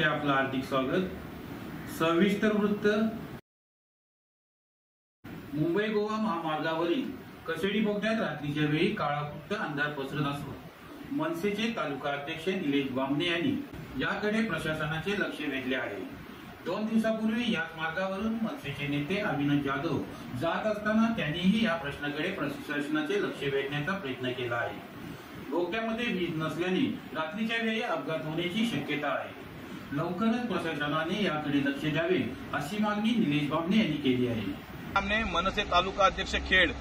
आपलं हार्दिक स्वागत। सविस्तर वृत्त। मुंबई गोवा महामार्गावरील कशेडी बोगद्यात रात्रीच्या वेळी काळाकुट्ट अंधार पसरत असून मनसेचे तालुका अध्यक्ष निलेश बामणे यांनी याकडे प्रशासनाचे लक्ष वेधले आहे। 2 दिवसापूर्वी याच मार्गावरून मनसेचे नेते अविनाश जाधव जात असताना त्यांनीही या प्रश्नाकडे प्रशासनाचे लक्ष वेधण्याचा प्रयत्न केला आहे। बोगद्यामध्ये वीज नसल्याने रात्रीच्या वेळी अपघात होण्याची शक्यता आहे। लवकरच प्रशासनाने याकडे लक्ष द्यावे अशी मागणी निलेश बामणे यांनी केली आहे। मनसे तालुका अध्यक्ष खेड,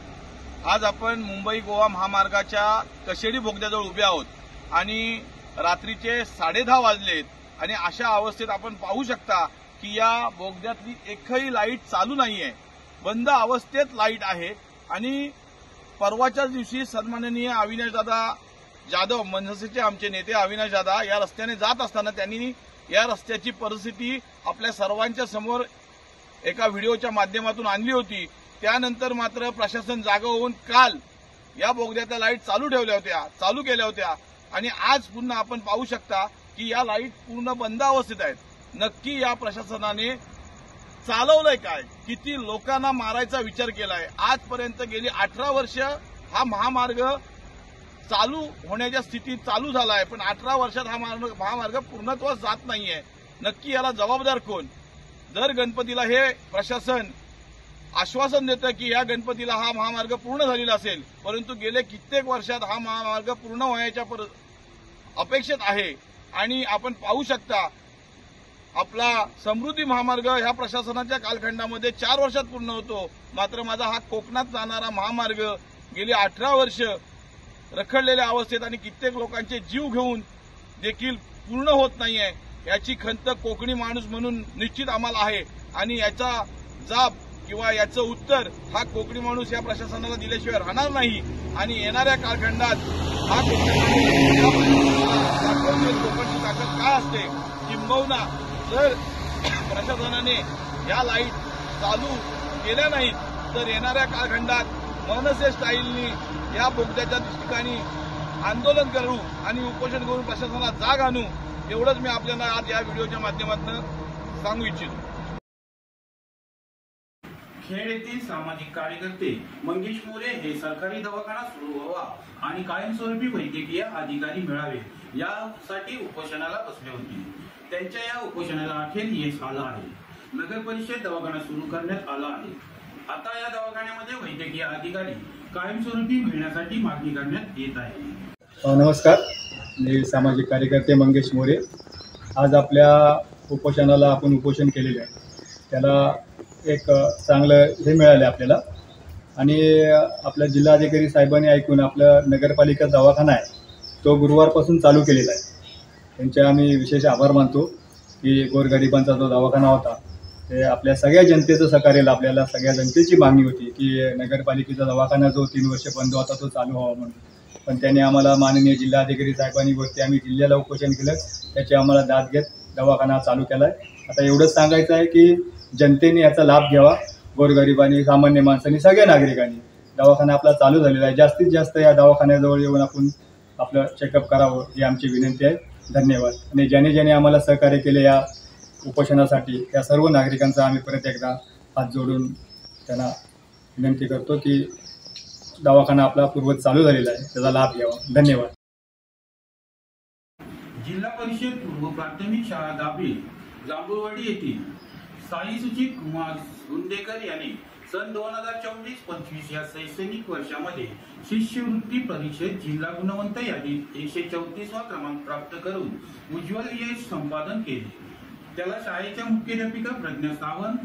आज आपण मुंबई गोवा महामार्गाच्या कशेडी बोगद्याजवळ उभे आहोत आणि रात्रीचे 10:30 वाजलेत आणि अशा अवस्थेत आपण पाहू शकता की या बोगद्यातली एकही लाईट चालू नाहीये, बंद अवस्थेत लाईट आहे। आणि परवाच्याच दिवशी सन्माननीय अविनाशदादा जाधव, मनसेचे आमचे नेते अविनाश दादा या रस्त्याने जात असताना त्यांनी या रस्त्याची परिस्थिती आपल्या सर्वांच्या समोर एका व्हिडिओच्या माध्यमातून आणली होती। त्यानंतर मात्र प्रशासन जागा होऊन काल या बोगद्याच्या लाईट चालू केल्या होत्या आणि आज पुन्हा आपण पाहू शकता की या लाईट पूर्ण बंद अवस्थेत आहेत। नक्की या प्रशासनाने चालवलंय काय? किती लोकांना मारायचा विचार केलाय? आजपर्यंत गेली 18 वर्ष हा महामार्ग चालू होण्याच्या स्थितीत चालू झाला आहे, पण 18 वर्षात हा महामार्ग पूर्णत्वास जात नाहीये। नक्की याला जबाबदार कोण? दर गणपतीला हे प्रशासन आश्वासन देतं की या गणपतीला हा महामार्ग पूर्ण झालेला असेल, परंतु गेले कित्येक वर्षात हा महामार्ग पूर्ण होण्याच्या अपेक्षेत आहे। आणि आपण पाहू शकता आपला समृद्धी महामार्ग ह्या प्रशासनाच्या कालखंडामध्ये 4 वर्षात पूर्ण होतो, मात्र माझा हा कोकणात जाणारा महामार्ग गेली 18 वर्ष रखडलेल्या अवस्थेत आणि कित्येक लोकांचे जीव घेऊन देखील पूर्ण होत नाहीये। याची खंत कोकणी माणूस म्हणून निश्चित आम्हाला आहे आणि याचा जाब किंवा याचं उत्तर हा कोकणी माणूस या प्रशासनाला दिल्याशिवाय राहणार नाही। आणि येणाऱ्या कालखंडात हा कोकणची ताकद काय असते, किंबहुना जर प्रशासनाने या लाईट चालू केल्या नाहीत तर येणाऱ्या कालखंडात मनसे स्टाईलनी या बोगद्याच्या ठिकाणी आंदोलन करू आणि उपोषण करून प्रशासनाला जाग आणू, एवढंच मी आपल्याला आज या व्हिडिओच्या माध्यमातून सांगू इच्छितो। खेड येथील सामाजिक कार्यकर्ते मंगेश मोरे हे सरकारी दवाखाना सुरू व्हावा आणि कायमस्वरूपी वैद्यकीय अधिकारी मिळावे यासाठी उपोषणाला बसले होते। त्यांच्या या उपोषणाला अखेर यश आलं आहे। नगर परिषद दवाखाना सुरू करण्यात आला आहे। आता या दवाखान्यामध्ये वैद्यकीय अधिकारी कायमस्वरूपी मिळण्यासाठी मागणी करण्यात येत आहे। नमस्कार, मी सामाजिक कार्यकर्ते मंगेश मोरे। आज आपल्या उपोषणाला आपण उपोषण केलेले आहे, त्याला एक चांगलं हे मिळालं आपल्याला आणि आपल्या जिल्हाधिकारी साहेबांनी ऐकून आपला नगरपालिका दवाखाना आहे तो गुरुवारपासून चालू केलेला आहे। त्यांचे आम्ही विशेष आभार मानतो की गोरगरिबांचा जो दवाखाना होता ते आपल्या सगळ्या जनतेचं सहकार्य आपल्याला सगळ्या जनतेची मागणी होती की नगरपालिकेचा दवाखाना जो 3 वर्ष बंद होता तो चालू व्हावा म्हणून, पण त्यांनी आम्हाला माननीय जिल्हाधिकारी साहेबांनी वरती आम्ही जिल्ह्याला उपोषण केलं, त्याची आम्हाला दाद घेत दवाखाना चालू केला आहे। आता एवढंच सांगायचं आहे की जनतेने याचा लाभ घ्यावा, गोरगरिबांनी, सामान्य माणसांनी, सगळ्या नागरिकांनी। दवाखाना आपला चालू झालेला आहे, जास्तीत जास्त या दवाखान्याजवळ येऊन आपण आपलं चेकअप करावं ही आमची विनंती आहे। धन्यवाद। आणि ज्याने ज्याने आम्हाला सहकार्य केले या उपोषणासाठी त्या सर्व नागरिकांचा आम्ही परत एकदा हात जोडून त्यांना विनंती करतो की दवाखाना आपला पूर्वत चालू झालेला आहे, त्याचा लाभ घ्यावा। धन्यवाद। जिल्हा परिषद पूर्व प्राथमिक शाळा दाबी जांभूळवाडी येथील साई सुचित कुमार गुंडेकर यांनी सन 2024-25 या शैक्षणिक वर्षामध्ये शिष्यवृत्ती परीक्षेत जिल्हा गुणवंत यादीत 134वा क्रमांक प्राप्त करून उज्ज्वल यश संपादन केले। त्याला शाळेच्या मुख्याध्यापिका प्रज्ञा सावंत,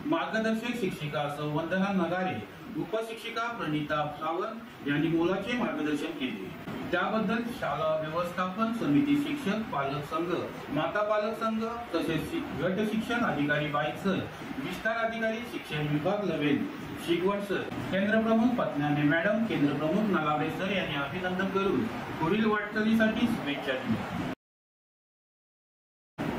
मार्गदर्शक शिक्षिका वंदना नगारे, उपशिक्षिका प्रणिता सावंत यांनी मोलाचे मार्गदर्शन केले। त्याबद्दल शाळा व्यवस्थापन समिती, शिक्षक पालक संघ, माता पालक संघ तसेच गट शिक्षण अधिकारी बाईक सर, विस्तार अधिकारी शिक्षण विभाग लवेल शिगवण सर, केंद्रप्रमुख पत्नाने मॅडम, केंद्रप्रमुख नलावडे सर यांनी अभिनंदन करून पुढील वाटचालीसाठी शुभेच्छा दिल्या।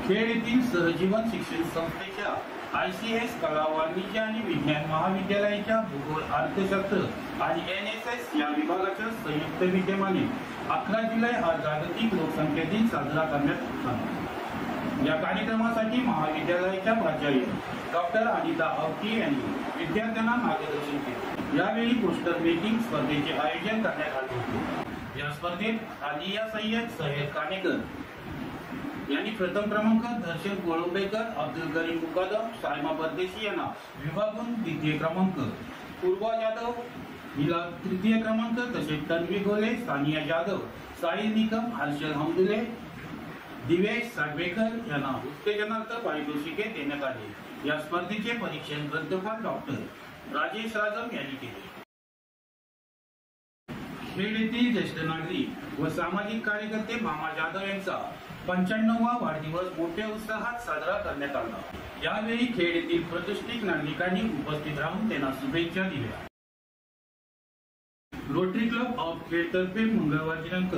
खेड येथील सहजीवन शिक्षण संस्थेच्या ICS कला, वाणिज्य आणि विज्ञान महाविद्यालयाच्या भूगोल, अर्थशास्त्र आणि NSS या विभागाच्या संयुक्त विद्यमाने 11 जुलै हा जागतिक लोकसंख्या दिन साजरा करण्यात आला। या कार्यक्रमासाठी महाविद्यालयाच्या प्राचार्य डॉक्टर अनिता आवटी यांनी विद्यार्थ्यांना मार्गदर्शन केले। यावेळी पोस्टर मेकिंग स्पर्धेचे आयोजन करण्यात आले होते। या स्पर्धेत आलिया सय्यद, सहेर कानेकर यांनी प्रथम क्रमांक, दर्शन गोळंबेकर, अब्दुल करीम मुकादम, सायमा परदेशी यांना विभागून द्वितीय क्रमांक, पूर्वा जाधव हिला तृतीय क्रमांक, तसेच तन्वी गोले, सानिया जाधव, साहिल निकम, हर्षल हमदुले, दिवेश सागवेकर यांना उत्तेजनार्थ पारितोषिके देण्यात आले। या स्पर्धेचे परीक्षण ग्रंथपाल डॉक्टर राजेश राजम यांनी केले। खेड येथील ज्येष्ठ नागरिक व सामाजिक कार्यकर्ते मामा जाधव यांचा 95वा वाढदिवस मोठ्या उत्साहात साजरा करण्यात आला। यावेळी खेड येथील प्रतिष्ठित नागरिकांनी उपस्थित राहून त्यांना शुभेच्छा दिल्या। रोटरी क्लब ऑफ खेड तर्फे मंगळवार दिनांक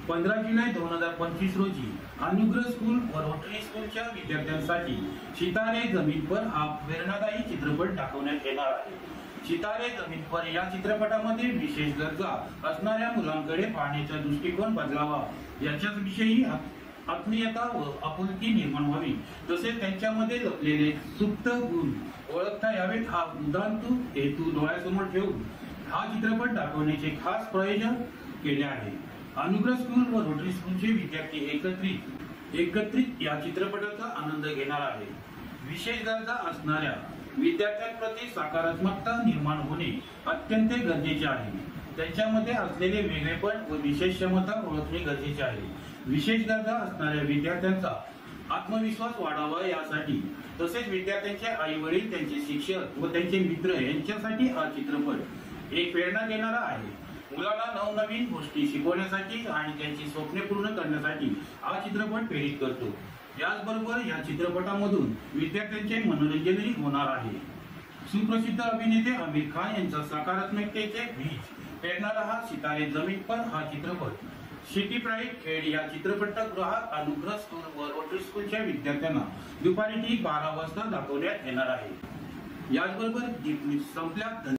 15 जुलै 2025 रोजी अनुग्रह स्कूल व रोटरी स्कूलच्या विद्यार्थ्यांसाठी सितारे जमीन पर हा प्रेरणादायी चित्रपट दाखवण्यात येणार आहे। सितारे जमीन पर या चित्रपटामध्ये विशेष गरजा असणाऱ्या मुलांकडे पाहण्याचा दृष्टिकोन बदलावा, याच्याच विषयी आत्मीयता व आपुलकी निर्माण व्हावी, तसेच त्यांच्यामध्ये लपलेले सुप्त गुण ओळखता यावेत हा उदात्त हेतू डोळ्यासमोर ठेवून हा चित्रपट दाखवण्याचे खास प्रयोजन केले आहे। अनुग्रह स्कूल व रोटरी स्कूलचे विद्यार्थी एकत्रित या चित्रपटाचा आनंद घेणार आहे। विशेष गरजा असणाऱ्या विद्यार्थ्यांप्रती सकारात्मकता निर्माण होणे अत्यंत गरजेचे आहे। त्यांच्यामध्ये असलेले वेगळेपण व विशेष क्षमता ओळखणे गरजेचे आहे। विशेष गरजा असणाऱ्या विद्यार्थ्यांचा आत्मविश्वास वाढावा यासाठी, तसेच विद्यार्थ्यांचे आई वडील, त्यांचे शिक्षक व त्यांचे मित्र यांच्यासाठी हा चित्रपट एक प्रेरणा देणारा आहे। मुलांना नवनवीन गोष्टी शिकवण्यासाठी आणि त्यांची स्वप्ने पूर्ण करण्यासाठी हा चित्रपट प्रेरित करतो। याचबरोबर या चित्रपटामधून विद्यार्थ्यांचे मनोरंजनही होणार आहे। सुप्रसिद्ध अभिनेते आमिर खान यांचा सकारात्मकतेचे बीज पेरणारा हा सितारे जमीन पर हा चित्रपट सिटी प्राईड खेड या चित्रपटगृहात अनुग्रह स्कूल व रोटरी स्कूलच्या विद्यार्थ्यांना दुपारी ठीक 12 वाजता दाखवण्यात येणार आहे। याचबरोबर संपल्या।